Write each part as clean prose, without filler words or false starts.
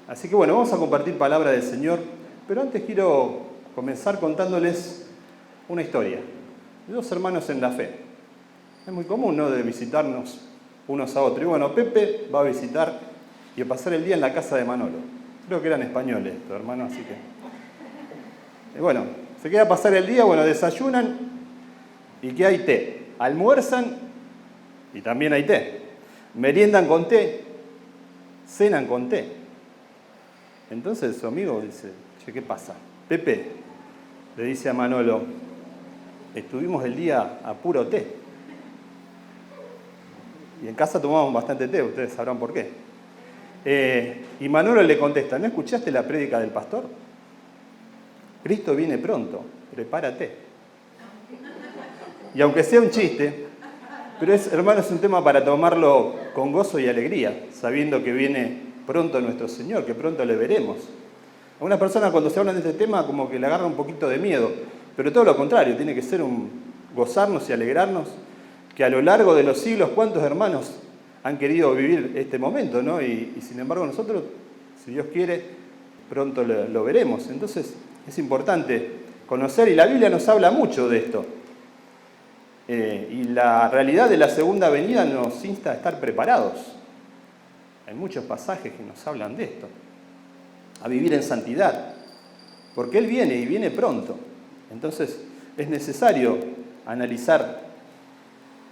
Así que bueno, vamos a compartir palabra del Señor, pero antes quiero comenzar contándoles una historia de dos hermanos en la fe. Es muy común, ¿no?, de visitarnos unos a otros. Y bueno, Pepe va a visitar y a pasar el día en la casa de Manolo. Creo que eran españoles estos hermanos, así que... bueno, se queda a pasar el día, bueno, desayunan y que hay té. Almuerzan y también hay té. Meriendan con té, cenan con té. Entonces su amigo dice, che, ¿qué pasa? Pepe le dice a Manolo, estuvimos el día a puro té. Y en casa tomamos bastante té, ustedes sabrán por qué. Y Manolo le contesta, ¿no escuchaste la prédica del pastor? Cristo viene pronto, prepárate. Y aunque sea un chiste, pero hermano, es un tema para tomarlo con gozo y alegría, sabiendo que viene pronto nuestro Señor, que pronto le veremos. A una persona cuando se habla de este tema como que le agarra un poquito de miedo, pero todo lo contrario, tiene que ser un gozarnos y alegrarnos, que a lo largo de los siglos, ¿cuántos hermanos han querido vivir este momento, ¿no? Y sin embargo nosotros, si Dios quiere, pronto lo veremos. Entonces es importante conocer, y la Biblia nos habla mucho de esto. Y la realidad de la segunda venida nos insta a estar preparados. Hay muchos pasajes que nos hablan de esto, a vivir en santidad, porque Él viene y viene pronto. Entonces es necesario analizar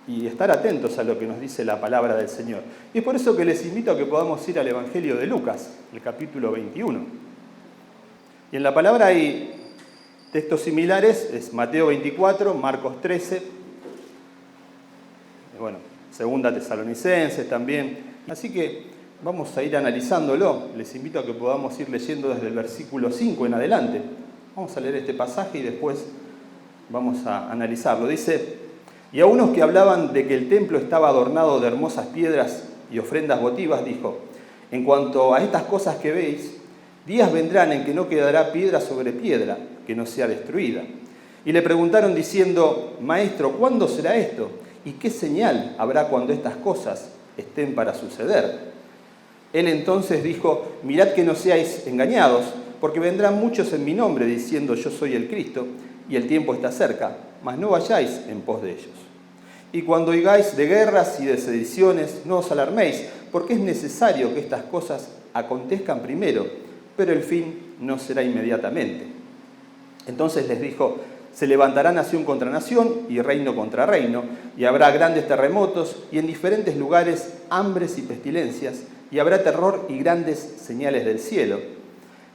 y estar atentos a lo que nos dice la palabra del Señor. Y es por eso que les invito a que podamos ir al Evangelio de Lucas, el capítulo 21. Y en la palabra hay textos similares, es Mateo 24, Marcos 13, bueno, Segunda Tesalonicenses también. Así que vamos a ir analizándolo. Les invito a que podamos ir leyendo desde el versículo 5 en adelante. Vamos a leer este pasaje y después vamos a analizarlo. Dice, y a unos que hablaban de que el templo estaba adornado de hermosas piedras y ofrendas votivas, dijo, en cuanto a estas cosas que veis, días vendrán en que no quedará piedra sobre piedra que no sea destruida. Y le preguntaron diciendo, Maestro, ¿cuándo será esto? ¿Y qué señal habrá cuando estas cosas estén para suceder? Él entonces dijo, mirad que no seáis engañados, porque vendrán muchos en mi nombre diciendo yo soy el Cristo, y el tiempo está cerca, mas no vayáis en pos de ellos. Y cuando oigáis de guerras y de sediciones, no os alarméis, porque es necesario que estas cosas acontezcan primero, pero el fin no será inmediatamente. Entonces les dijo, se levantará nación contra nación y reino contra reino, y habrá grandes terremotos y en diferentes lugares hambres y pestilencias, y habrá terror y grandes señales del cielo.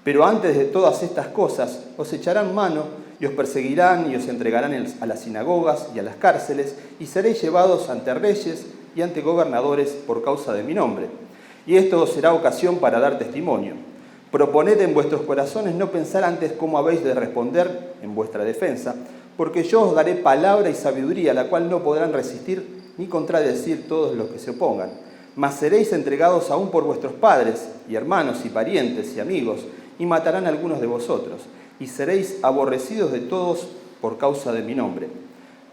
Pero antes de todas estas cosas os echarán mano y os perseguirán y os entregarán a las sinagogas y a las cárceles, y seréis llevados ante reyes y ante gobernadores por causa de mi nombre. Y esto os será ocasión para dar testimonio. Proponed en vuestros corazones no pensar antes cómo habéis de responder en vuestra defensa, porque yo os daré palabra y sabiduría, la cual no podrán resistir ni contradecir todos los que se opongan. Mas seréis entregados aún por vuestros padres y hermanos y parientes y amigos, y matarán a algunos de vosotros, y seréis aborrecidos de todos por causa de mi nombre.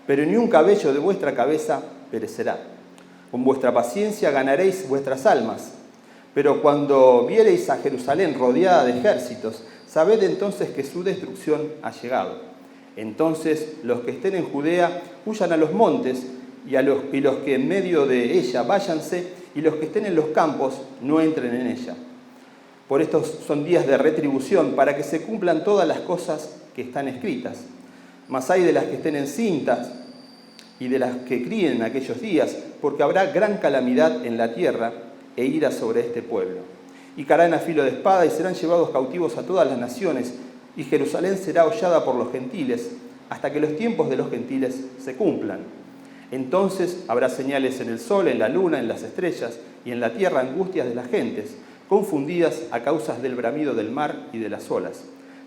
Pero ni un cabello de vuestra cabeza perecerá. Con vuestra paciencia ganaréis vuestras almas. Pero cuando viereis a Jerusalén rodeada de ejércitos, sabed entonces que su destrucción ha llegado. Entonces los que estén en Judea huyan a los montes, y los que en medio de ella váyanse, y los que estén en los campos no entren en ella. Por estos son días de retribución, para que se cumplan todas las cosas que están escritas. Mas hay de las que estén encintas y de las que críen en aquellos días, porque habrá gran calamidad en la tierra e ira sobre este pueblo. Y caerán a filo de espada y serán llevados cautivos a todas las naciones, y Jerusalén será hollada por los gentiles, hasta que los tiempos de los gentiles se cumplan. Entonces habrá señales en el sol, en la luna, en las estrellas, y en la tierra angustias de las gentes, confundidas a causa del bramido del mar y de las olas,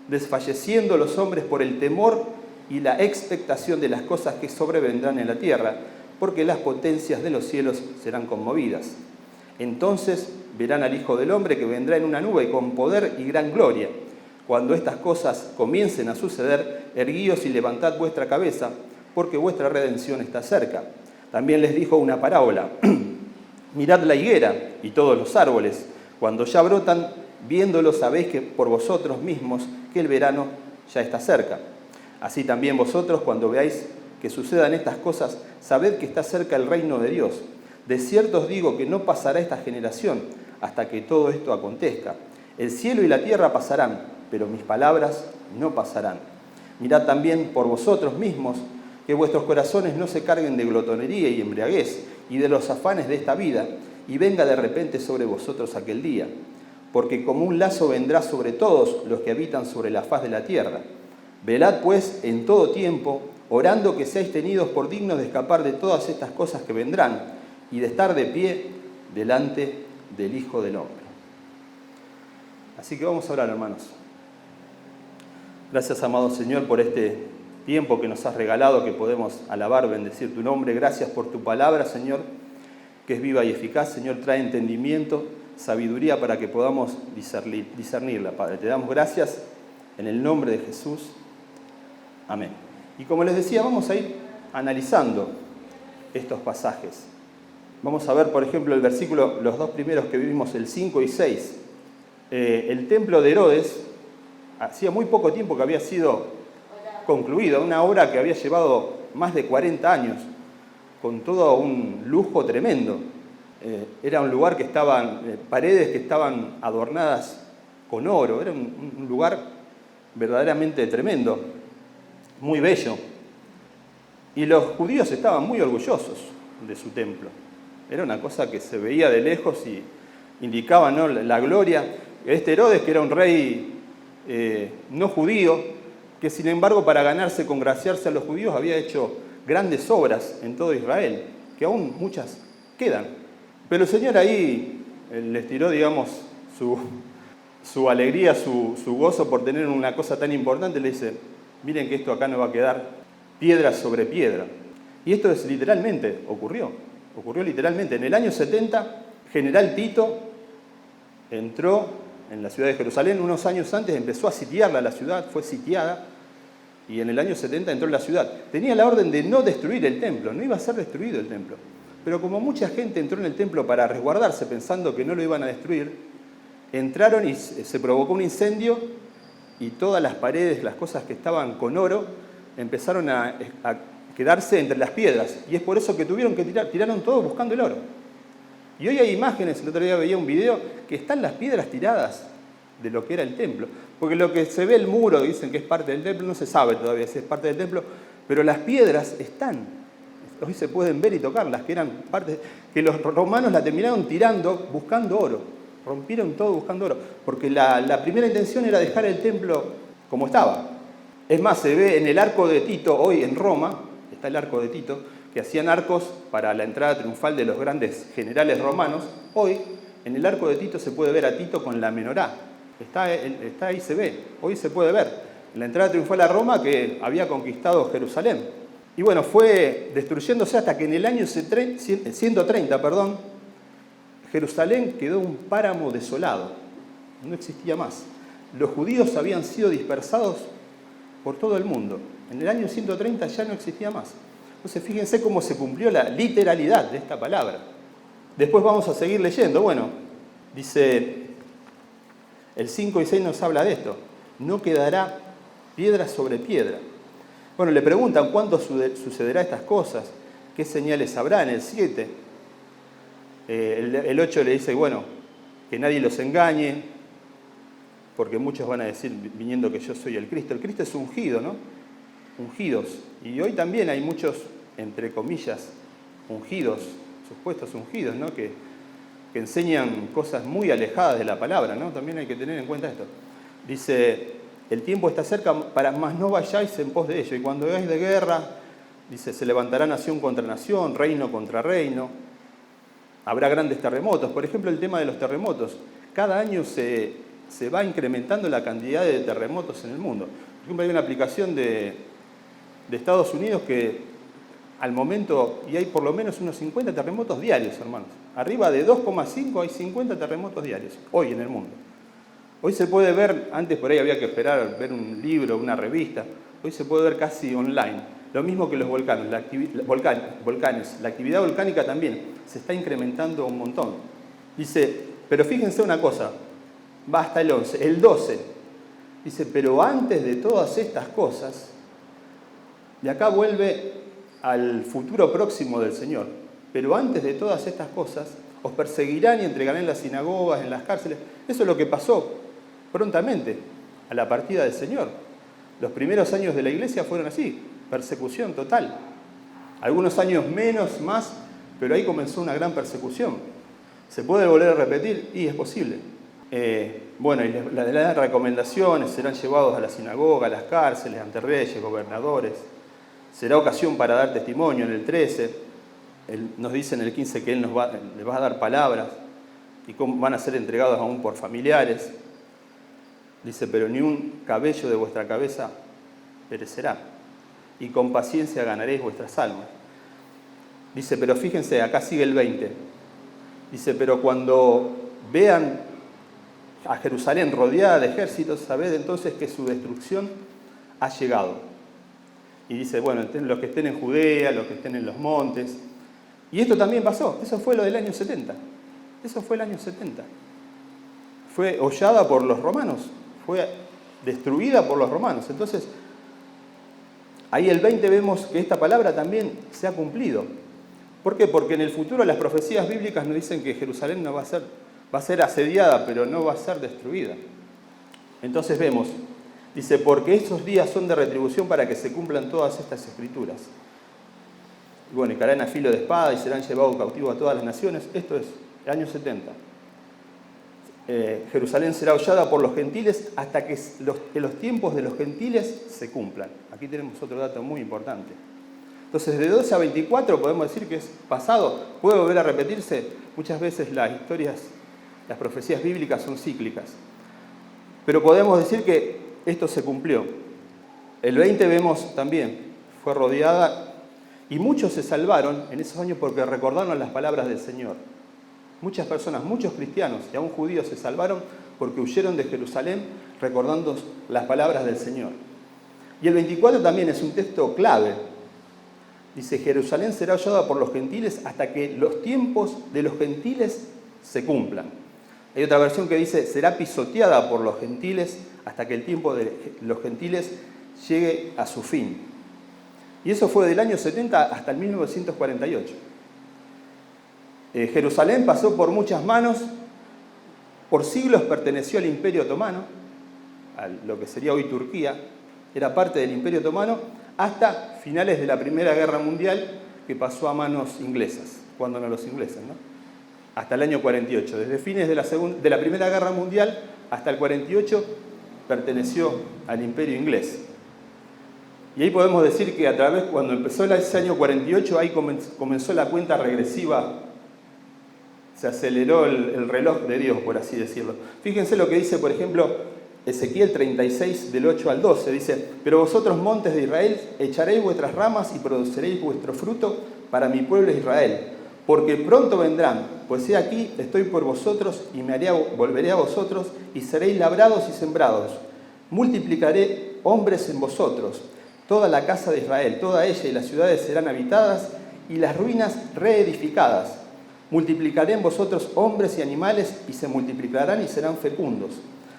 desfalleciendo los hombres por el temor y la expectación de las cosas que sobrevendrán en la tierra, porque las potencias de los cielos serán conmovidas. Entonces verán al Hijo del Hombre que vendrá en una nube con poder y gran gloria. Cuando estas cosas comiencen a suceder, erguíos y levantad vuestra cabeza, porque vuestra redención está cerca. También les dijo una parábola. Mirad la higuera y todos los árboles. Cuando ya brotan, viéndolos sabéis que por vosotros mismos que el verano ya está cerca. Así también vosotros, cuando veáis que sucedan estas cosas, sabed que está cerca el reino de Dios. De cierto os digo que no pasará esta generación hasta que todo esto acontezca. El cielo y la tierra pasarán, pero mis palabras no pasarán. Mirad también por vosotros mismos que vuestros corazones no se carguen de glotonería y embriaguez y de los afanes de esta vida, y venga de repente sobre vosotros aquel día. Porque como un lazo vendrá sobre todos los que habitan sobre la faz de la tierra. Velad pues en todo tiempo, orando que seáis tenidos por dignos de escapar de todas estas cosas que vendrán y de estar de pie delante del Hijo del Hombre. Así que vamos a orar, hermanos. Gracias, amado Señor, por este tiempo que nos has regalado, que podemos alabar, bendecir tu nombre. Gracias por tu palabra, Señor, que es viva y eficaz. Señor, trae entendimiento, sabiduría para que podamos discernirla, Padre. Te damos gracias en el nombre de Jesús. Amén. Y como les decía, vamos a ir analizando estos pasajes. Vamos a ver, por ejemplo, el versículo, los dos primeros que vimos, el 5 y 6. El templo de Herodes, hacía muy poco tiempo que había sido concluido, una obra que había llevado más de 40 años, con todo un lujo tremendo. Era un lugar que estaban, paredes que estaban adornadas con oro, era un lugar verdaderamente tremendo, muy bello. Y los judíos estaban muy orgullosos de su templo. Era una cosa que se veía de lejos y indicaba, ¿no?, la gloria. Este Herodes, que era un rey no judío, que sin embargo para ganarse, congraciarse a los judíos, había hecho grandes obras en todo Israel, que aún muchas quedan. Pero el Señor ahí les tiró, digamos, su alegría, su gozo por tener una cosa tan importante. Le dice, miren que esto acá no va a quedar piedra sobre piedra. Y esto literalmente ocurrió literalmente. En el año 70, General Tito entró en la ciudad de Jerusalén. Unos años antes empezó a sitiarla, la ciudad fue sitiada, y en el año 70 entró en la ciudad. Tenía la orden de no destruir el templo, no iba a ser destruido el templo. Pero como mucha gente entró en el templo para resguardarse pensando que no lo iban a destruir, entraron y se provocó un incendio y todas las paredes, las cosas que estaban con oro, empezaron a quedarse entre las piedras. Y es por eso que tuvieron que tiraron todo buscando el oro. Y hoy hay imágenes, el otro día veía un video, que están las piedras tiradas de lo que era el templo. Porque lo que se ve el muro, dicen que es parte del templo, no se sabe todavía si es parte del templo, pero las piedras están. Hoy se pueden ver y tocarlas, que eran partes, que los romanos la terminaron tirando buscando oro. Rompieron todo buscando oro. Porque la primera intención era dejar el templo como estaba. Es más, se ve en el arco de Tito, hoy en Roma, está el arco de Tito, que hacían arcos para la entrada triunfal de los grandes generales romanos. Hoy, en el arco de Tito se puede ver a Tito con la menorá. Está ahí, se ve. Hoy se puede ver. En la entrada triunfal a Roma, que había conquistado Jerusalén. Y bueno, fue destruyéndose hasta que en el año 130, Jerusalén quedó un páramo desolado. No existía más. Los judíos habían sido dispersados por todo el mundo. En el año 130 ya no existía más. Entonces fíjense cómo se cumplió la literalidad de esta palabra. Después vamos a seguir leyendo. Bueno, dice, el 5 y 6 nos habla de esto. No quedará piedra sobre piedra. Bueno, le preguntan cuándo sucederá estas cosas, qué señales habrá en el 7. El 8 le dice, bueno, que nadie los engañe, porque muchos van a decir, viniendo, que yo soy el Cristo. El Cristo es ungido, ¿no? Ungidos. Y hoy también hay muchos, entre comillas, ungidos, supuestos ungidos, ¿no?, que enseñan cosas muy alejadas de la palabra, ¿no? También hay que tener en cuenta esto. Dice, el tiempo está cerca, mas no vayáis en pos de ello. Y cuando veáis de guerra, dice, se levantará nación contra nación, reino contra reino. Habrá grandes terremotos. Por ejemplo, el tema de los terremotos. Cada año se va incrementando la cantidad de terremotos en el mundo. Por ejemplo, hay una aplicación de Estados Unidos que al momento, y hay por lo menos unos 50 terremotos diarios, hermanos. Arriba de 2,5 hay 50 terremotos diarios, hoy en el mundo. Hoy se puede ver, antes por ahí había que esperar ver un libro, una revista, hoy se puede ver casi online. Lo mismo que los volcanes, la actividad volcánica también se está incrementando un montón. Dice, pero fíjense una cosa, va hasta el 11, el 12. Dice, pero antes de todas estas cosas, y acá vuelve al futuro próximo del Señor, pero antes de todas estas cosas, os perseguirán y entregarán en las sinagogas, en las cárceles. Eso es lo que pasó prontamente a la partida del Señor. Los primeros años de la iglesia fueron así, persecución total. Algunos años menos, más, pero ahí comenzó una gran persecución. ¿Se puede volver a repetir? Y es posible. Bueno, y las recomendaciones: serán llevados a la sinagoga, a las cárceles, ante reyes, gobernadores. Será ocasión para dar testimonio. En el 13, nos dice en el 15 que Él les va a dar palabras y cómo van a ser entregados aún por familiares. Dice, pero ni un cabello de vuestra cabeza perecerá, y con paciencia ganaréis vuestras almas. Dice, pero fíjense, acá sigue el 20. Dice, pero cuando vean a Jerusalén rodeada de ejércitos, sabed entonces que su destrucción ha llegado. Y dice, bueno, los que estén en Judea, los que estén en los montes. Y esto también pasó, eso fue lo del año 70. Eso fue el año 70. Fue hollada por los romanos, fue destruida por los romanos. Entonces, ahí el 20 vemos que esta palabra también se ha cumplido. ¿Por qué? Porque en el futuro las profecías bíblicas nos dicen que Jerusalén no va a ser asediada, pero no va a ser destruida. Entonces vemos, dice, porque estos días son de retribución para que se cumplan todas estas escrituras. Y bueno, y caerán a filo de espada y serán llevados cautivos a todas las naciones. Esto es el año 70. Jerusalén será hollada por los gentiles hasta que los tiempos de los gentiles se cumplan. Aquí tenemos otro dato muy importante. Entonces, de 12 a 24 podemos decir que es pasado. Puede volver a repetirse. Muchas veces las profecías bíblicas son cíclicas. Pero podemos decir que esto se cumplió. El 20 vemos también, fue rodeada, y muchos se salvaron en esos años porque recordaron las palabras del Señor. Muchas personas, muchos cristianos y aún judíos se salvaron porque huyeron de Jerusalén recordando las palabras del Señor. Y el 24 también es un texto clave. Dice, Jerusalén será hollada por los gentiles hasta que los tiempos de los gentiles se cumplan. Hay otra versión que dice, será pisoteada por los gentiles hasta que el tiempo de los gentiles llegue a su fin. Y eso fue del año 70 hasta el 1948. Jerusalén pasó por muchas manos, por siglos perteneció al Imperio Otomano, a lo que sería hoy Turquía, era parte del Imperio Otomano, hasta finales de la Primera Guerra Mundial, que pasó a manos inglesas, cuando no los ingleses, ¿no? Hasta el año 48. Desde fines de la Primera Guerra Mundial hasta el 48 perteneció al Imperio Inglés. Y ahí podemos decir que cuando empezó ese año 48, ahí comenzó la cuenta regresiva. Se aceleró el reloj de Dios, por así decirlo. Fíjense lo que dice, por ejemplo, Ezequiel 36, del 8 al 12. Dice, pero vosotros, montes de Israel, echaréis vuestras ramas y produciréis vuestro fruto para mi pueblo Israel. Porque pronto vendrán, pues he aquí, estoy por vosotros y volveré a vosotros y seréis labrados y sembrados. Multiplicaré hombres en vosotros, toda la casa de Israel, toda ella y las ciudades serán habitadas y las ruinas reedificadas. Multiplicaré en vosotros hombres y animales y se multiplicarán y serán fecundos.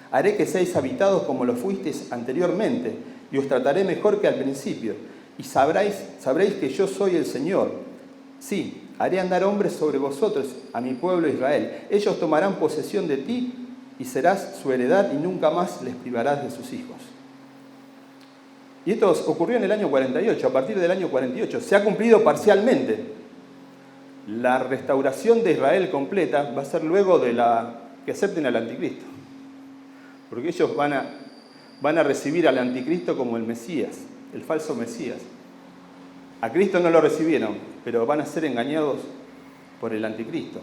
Haré que seáis habitados como lo fuisteis anteriormente y os trataré mejor que al principio. Y sabréis que yo soy el Señor. Sí, haré andar hombres sobre vosotros, a mi pueblo Israel. Ellos tomarán posesión de ti y serás su heredad y nunca más les privarás de sus hijos. Y esto ocurrió en el año 48, a partir del año 48. Se ha cumplido parcialmente. La restauración de Israel completa va a ser luego de que acepten al anticristo. Porque ellos van a recibir al anticristo como el Mesías, el falso Mesías. A Cristo no lo recibieron, pero van a ser engañados por el anticristo.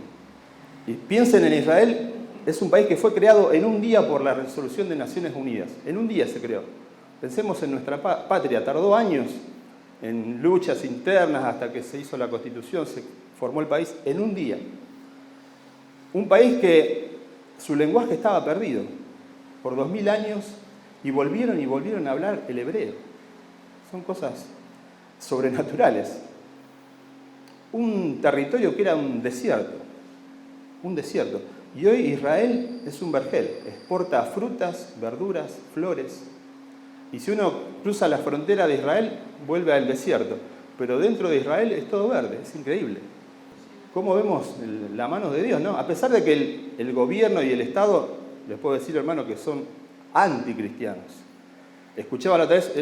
Y piensen en Israel, es un país que fue creado en un día por la resolución de Naciones Unidas. En un día se creó. Pensemos en nuestra patria, tardó años en luchas internas hasta que se hizo la Constitución, se formó el país en un día. Un país que su lenguaje estaba perdido. por 2000 años y volvieron a hablar el hebreo. Son cosas sobrenaturales. Un territorio que era un desierto. Y hoy Israel es un vergel, exporta frutas, verduras, flores. Y si uno cruza la frontera de Israel, vuelve al desierto. Pero dentro de Israel es todo verde, es increíble. ¿Cómo vemos la mano de Dios, no? A pesar de que el gobierno y el Estado, les puedo decir, hermano, que son anticristianos. Escuchaba la otra vez,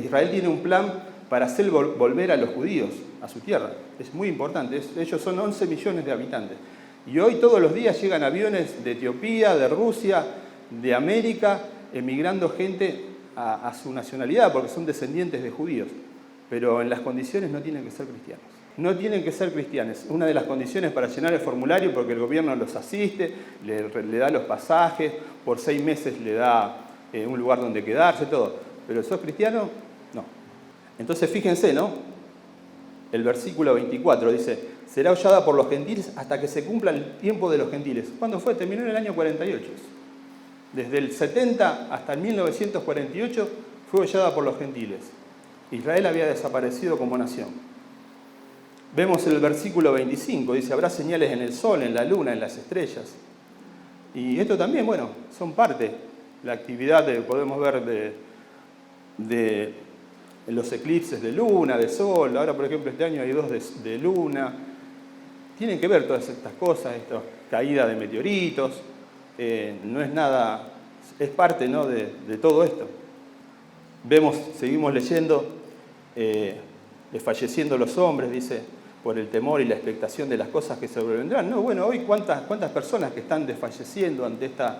Israel tiene un plan para hacer volver a los judíos a su tierra. Es muy importante, ellos son 11 millones de habitantes. Y hoy todos los días llegan aviones de Etiopía, de Rusia, de América, emigrando gente a su nacionalidad, porque son descendientes de judíos. Pero en las condiciones no tienen que ser cristianos. No tienen que ser cristianos. Una de las condiciones para llenar el formulario, porque el gobierno los asiste, le da los pasajes, por 6 meses le da un lugar donde quedarse, todo. Pero ¿sos cristiano? No. Entonces fíjense, ¿no? El versículo 24 dice: será hollada por los gentiles hasta que se cumpla el tiempo de los gentiles. ¿Cuándo fue? Terminó en el año 48. Desde el 70 hasta el 1948 fue hollada por los gentiles. Israel había desaparecido como nación. Vemos el versículo 25, dice: habrá señales en el sol, en la luna, en las estrellas. Y esto también, bueno, son parte. La actividad que podemos ver de los eclipses de luna, de sol. Ahora, por ejemplo, este año hay 2 de luna. Tienen que ver todas estas cosas, esta caída de meteoritos. No es nada, es parte, ¿no?, de todo esto. Seguimos leyendo, desfalleciendo los hombres, dice, por el temor y la expectación de las cosas que sobrevendrán. No, bueno, hoy cuántas personas que están desfalleciendo ante esta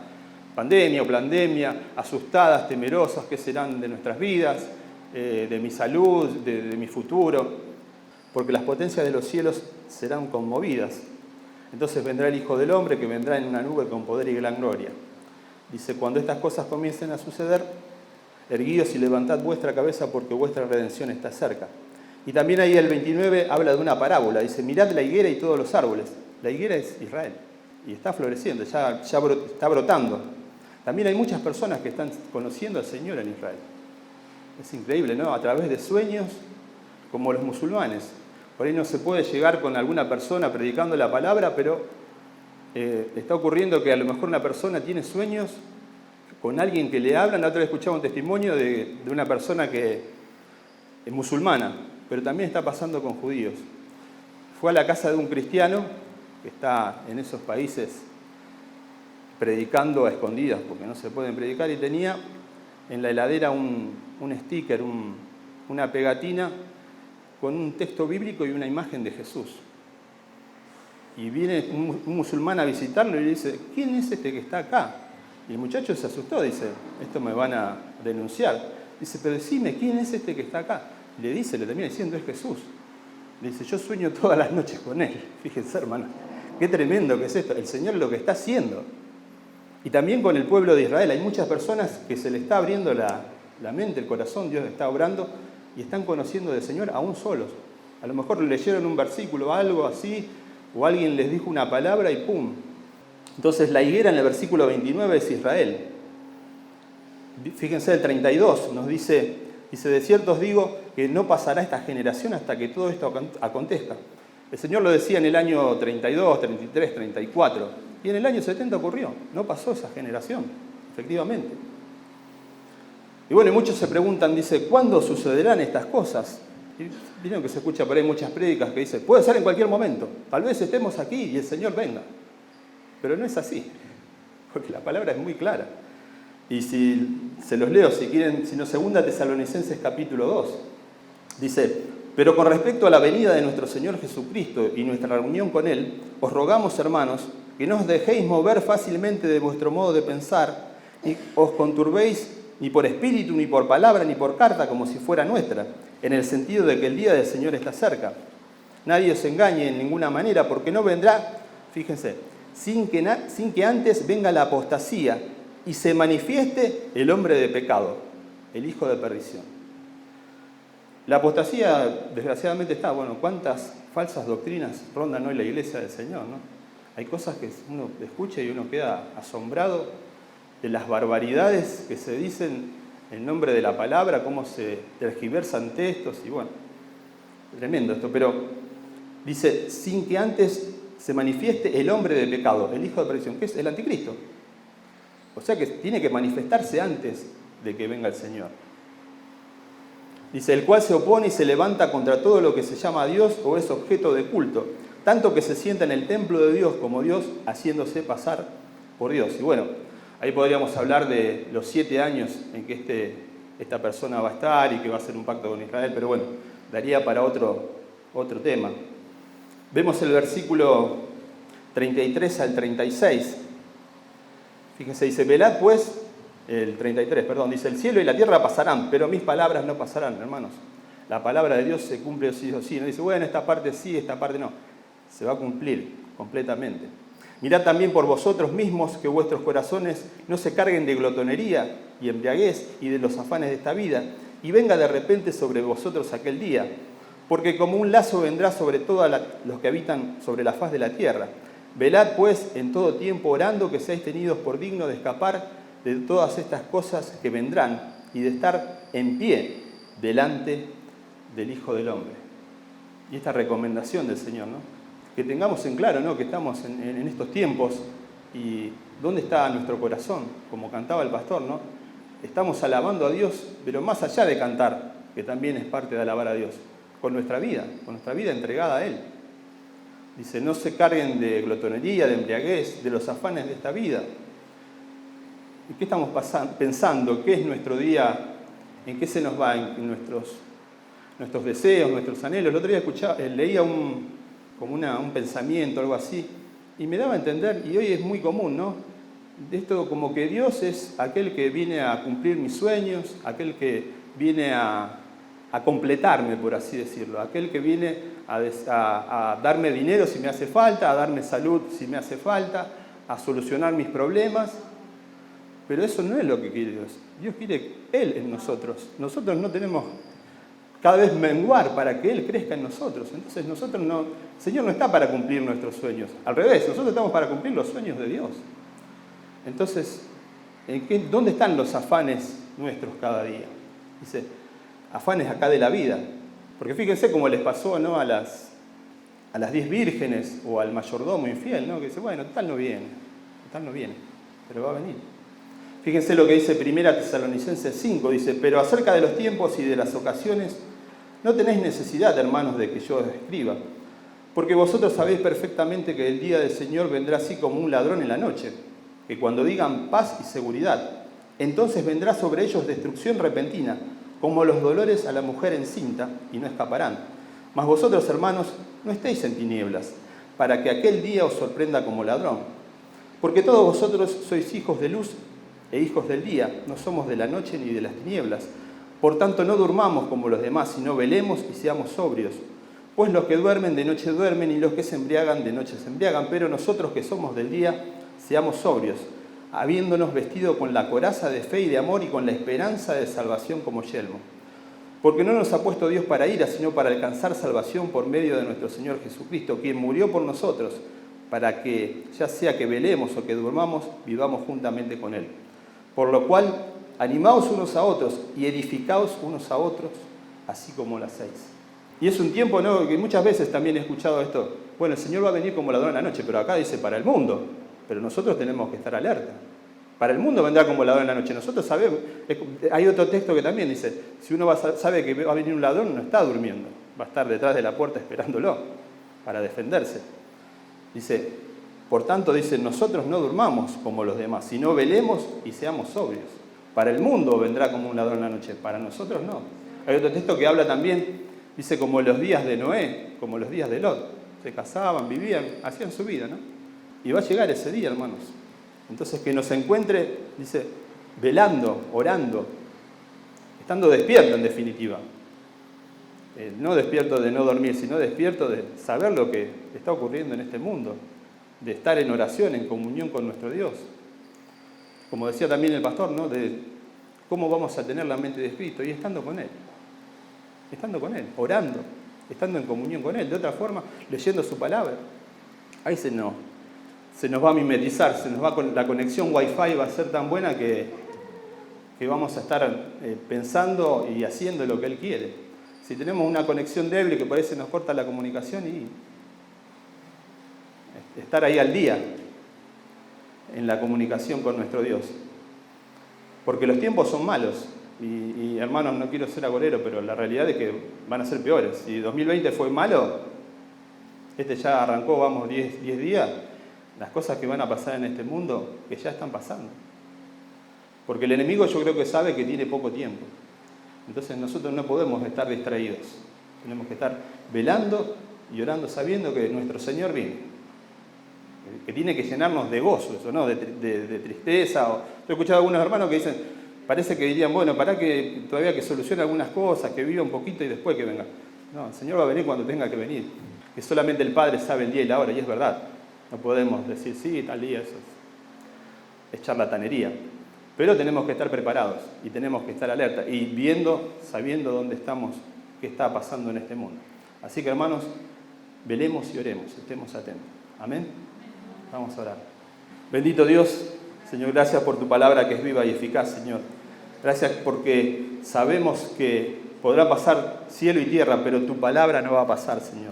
pandemia o pandemia, asustadas, temerosas, ¿qué serán de nuestras vidas, de mi salud, de mi futuro? Porque las potencias de los cielos serán conmovidas. Entonces vendrá el Hijo del Hombre, que vendrá en una nube con poder y gran gloria. Dice: cuando estas cosas comiencen a suceder, erguíos y levantad vuestra cabeza, porque vuestra redención está cerca. Y también ahí el 29 habla de una parábola. Dice: mirad la higuera y todos los árboles. La higuera es Israel. Y está floreciendo, ya está brotando. También hay muchas personas que están conociendo al Señor en Israel. Es increíble, ¿no? A través de sueños, como los musulmanes. Por ahí no se puede llegar con alguna persona predicando la palabra, pero está ocurriendo que a lo mejor una persona tiene sueños con alguien que le habla. La otra vez escuchaba un testimonio de una persona que es musulmana, pero también está pasando con judíos. Fue a la casa de un cristiano que está en esos países predicando a escondidas, porque no se pueden predicar, y tenía en la heladera un sticker, una pegatina con un texto bíblico y una imagen de Jesús. Y viene un musulmán a visitarlo y le dice: ¿quién es este que está acá? Y el muchacho se asustó, dice: esto me van a denunciar. Dice: pero decime, ¿quién es este que está acá? Le termina diciendo: es Jesús. Le dice: yo sueño todas las noches con él. Fíjense, hermano, qué tremendo que es esto. El Señor lo que está haciendo. Y también con el pueblo de Israel. Hay muchas personas que se le está abriendo la mente, el corazón. Dios está obrando y están conociendo del Señor aún solos. A lo mejor leyeron un versículo, algo así, o alguien les dijo una palabra y ¡pum! Entonces la higuera en el versículo 29 es Israel. Fíjense, el 32 nos dice: de cierto os digo que no pasará esta generación hasta que todo esto acontezca. El Señor lo decía en el año 32, 33, 34. Y en el año 70 ocurrió. No pasó esa generación, efectivamente. Y bueno, muchos se preguntan, dice: ¿cuándo sucederán estas cosas? Y vieron que se escucha por ahí muchas prédicas que dicen: puede ser en cualquier momento. Tal vez estemos aquí y el Señor venga. Pero no es así, porque la palabra es muy clara. Y si se los leo, si quieren, sino 2 Tesalonicenses capítulo 2. Dice: pero con respecto a la venida de nuestro Señor Jesucristo y nuestra reunión con Él, os rogamos, hermanos, que no os dejéis mover fácilmente de vuestro modo de pensar, ni os conturbéis ni por espíritu, ni por palabra, ni por carta, como si fuera nuestra, en el sentido de que el día del Señor está cerca. Nadie os engañe en ninguna manera, porque no vendrá, fíjense, sin que antes venga la apostasía y se manifieste el hombre de pecado, el hijo de perdición. La apostasía, desgraciadamente, está, bueno, cuántas falsas doctrinas rondan hoy la iglesia del Señor, ¿no? Hay cosas que uno escucha y uno queda asombrado de las barbaridades que se dicen en nombre de la palabra, cómo se tergiversan textos y bueno, tremendo esto, pero dice, sin que antes se manifieste el hombre de pecado, el hijo de perdición, que es el anticristo. O sea que tiene que manifestarse antes de que venga el Señor. Dice, el cual se opone y se levanta contra todo lo que se llama Dios o es objeto de culto, tanto que se sienta en el templo de Dios como Dios, haciéndose pasar por Dios. Y bueno, ahí podríamos hablar de los 7 años en que esta persona va a estar y que va a hacer un pacto con Israel, pero bueno, daría para otro tema. Vemos el versículo 33 al 36. Fíjense, dice, velad pues, el 33, perdón, dice, el cielo y la tierra pasarán, pero mis palabras no pasarán, hermanos. La palabra de Dios se cumple sí o sí. No dice, bueno, esta parte sí, esta parte no. Se va a cumplir completamente. Mirad también por vosotros mismos que vuestros corazones no se carguen de glotonería y embriaguez y de los afanes de esta vida, y venga de repente sobre vosotros aquel día, porque como un lazo vendrá sobre todos los que habitan sobre la faz de la tierra. Velad pues en todo tiempo orando que seáis tenidos por dignos de escapar de todas estas cosas que vendrán y de estar en pie delante del Hijo del Hombre. Y esta recomendación del Señor, ¿no? Que tengamos en claro, ¿no? Que estamos en estos tiempos y ¿dónde está nuestro corazón? Como cantaba el pastor, ¿no? Estamos alabando a Dios, pero más allá de cantar, que también es parte de alabar a Dios, con nuestra vida entregada a Él. Dice, no se carguen de glotonería, de embriaguez, de los afanes de esta vida. ¿Y qué estamos pensando? ¿Qué es nuestro día? ¿En qué se nos va? En nuestros deseos, nuestros anhelos. El otro día leía un pensamiento, algo así, y me daba a entender, y hoy es muy común, ¿no? Esto como que Dios es aquel que viene a cumplir mis sueños, aquel que viene a completarme, por así decirlo, aquel que viene a darme dinero si me hace falta, a darme salud si me hace falta, a solucionar mis problemas. Pero eso no es lo que quiere Dios. Dios quiere Él en nosotros. Nosotros no tenemos cada vez menguar para que Él crezca en nosotros. Entonces el Señor no está para cumplir nuestros sueños. Al revés, nosotros estamos para cumplir los sueños de Dios. Entonces, ¿dónde están los afanes nuestros cada día? Dice, afanes acá de la vida. Porque fíjense cómo les pasó, ¿no? a las 10 vírgenes o al mayordomo infiel, ¿no? Que dice, bueno, tal no viene, pero va a venir. Fíjense lo que dice 1 Tesalonicenses 5, dice, pero acerca de los tiempos y de las ocasiones, no tenéis necesidad, hermanos, de que yo os escriba, porque vosotros sabéis perfectamente que el día del Señor vendrá así como un ladrón en la noche, que cuando digan paz y seguridad, entonces vendrá sobre ellos destrucción repentina, como los dolores a la mujer encinta, y no escaparán. Mas vosotros, hermanos, no estéis en tinieblas, para que aquel día os sorprenda como ladrón. Porque todos vosotros sois hijos de luz e hijos del día, no somos de la noche ni de las tinieblas. Por tanto, no durmamos como los demás, sino velemos y seamos sobrios. Pues los que duermen de noche duermen, y los que se embriagan de noche se embriagan. Pero nosotros que somos del día, seamos sobrios, habiéndonos vestido con la coraza de fe y de amor y con la esperanza de salvación como yelmo. Porque no nos ha puesto Dios para ira, sino para alcanzar salvación por medio de nuestro Señor Jesucristo, quien murió por nosotros, para que, ya sea que velemos o que durmamos, vivamos juntamente con Él. Por lo cual, animaos unos a otros y edificaos unos a otros, así como lo hacéis. Y es un tiempo, ¿no?, que muchas veces también he escuchado esto. Bueno, el Señor va a venir como ladrón en la noche, pero acá dice para el mundo. Pero nosotros tenemos que estar alerta. Para el mundo vendrá como ladrón en la noche. Nosotros sabemos, hay otro texto que también dice, si uno sabe que va a venir un ladrón, no está durmiendo. Va a estar detrás de la puerta esperándolo para defenderse. Dice, por tanto, dice, nosotros no durmamos como los demás, sino velemos y seamos sobrios. Para el mundo vendrá como un ladrón en la noche, para nosotros no. Hay otro texto que habla también, dice, como los días de Noé, como los días de Lot. Se casaban, vivían, hacían su vida, ¿no? Y va a llegar ese día, hermanos. Entonces, que nos encuentre, dice, velando, orando, estando despierto en definitiva. No despierto de no dormir, sino despierto de saber lo que está ocurriendo en este mundo, de estar en oración, en comunión con nuestro Dios. Como decía también el pastor, ¿no?, de cómo vamos a tener la mente de Cristo, y estando con Él, orando, estando en comunión con Él. De otra forma, leyendo su palabra. Ahí se nos se nos va a mimetizar, la conexión Wi-Fi va a ser tan buena que vamos a estar pensando y haciendo lo que Él quiere. Si tenemos una conexión débil que parece nos corta la comunicación, y estar ahí al día en la comunicación con nuestro Dios. Porque los tiempos son malos. Y hermanos, no quiero ser agorero, pero la realidad es que van a ser peores. Si 2020 fue malo, ya arrancó, vamos, 10 días, las cosas que van a pasar en este mundo, que ya están pasando. Porque el enemigo yo creo que sabe que tiene poco tiempo. Entonces nosotros no podemos estar distraídos. Tenemos que estar velando y orando sabiendo que nuestro Señor viene. Que tiene que llenarnos de gozo, eso, ¿no? De tristeza. Yo he escuchado a algunos hermanos que dicen, parece que dirían, bueno, para que todavía que solucione algunas cosas, que viva un poquito y después que venga. No, el Señor va a venir cuando tenga que venir. Que solamente el Padre sabe el día y la hora, y es verdad. No podemos decir, sí, tal día, eso es charlatanería. Pero tenemos que estar preparados y tenemos que estar alerta y viendo, sabiendo dónde estamos, qué está pasando en este mundo. Así que, hermanos, velemos y oremos, estemos atentos. Amén. Vamos a orar. Bendito Dios, Señor, gracias por tu palabra que es viva y eficaz, Señor. Gracias porque sabemos que podrá pasar cielo y tierra, pero tu palabra no va a pasar, Señor.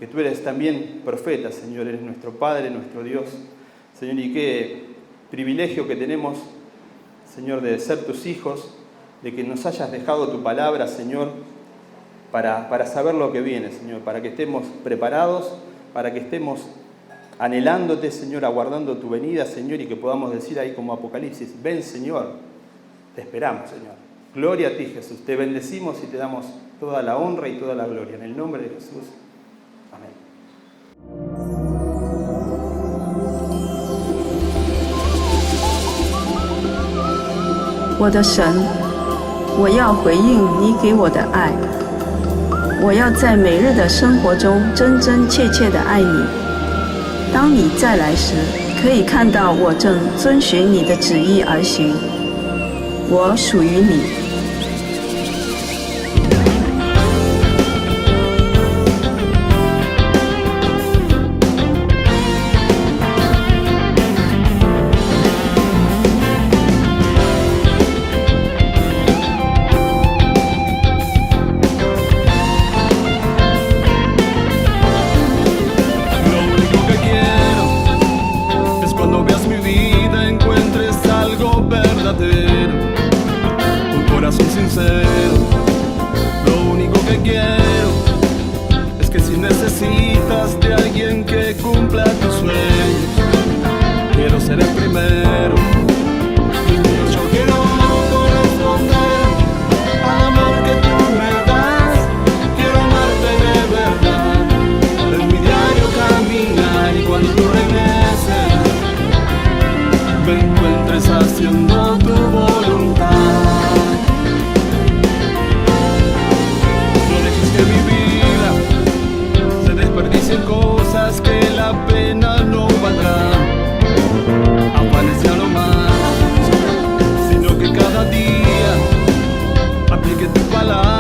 Que tú eres también profeta, Señor, eres nuestro Padre, nuestro Dios. Señor, y qué privilegio que tenemos, Señor, de ser tus hijos, de que nos hayas dejado tu palabra, Señor, para saber lo que viene, Señor, para que estemos preparados, para que estemos anhelándote, Señor, aguardando tu venida, Señor, y que podamos decir ahí como Apocalipsis, ven, Señor, te esperamos, Señor. Gloria a ti, Jesús. Te bendecimos y te damos toda la honra y toda la gloria. En el nombre de Jesús. Amén. 我的神，我要回应你给我的爱，我要在每日的生活中真真切切的爱你。当你再来时，可以看到我正遵循你的旨意而行，我属于你。Lo único que quiero es que si necesitas de alguien que cumpla tus sueños, quiero ser el primero. Yo quiero corresponder al amor que tú me das. Quiero amarte de verdad, en mi diario caminar, y cuando tú regreses me encuentres haciendo tu voluntad. Cosas que la pena no valdrá, afanes ya no más, sino que cada día aplique tu palabra.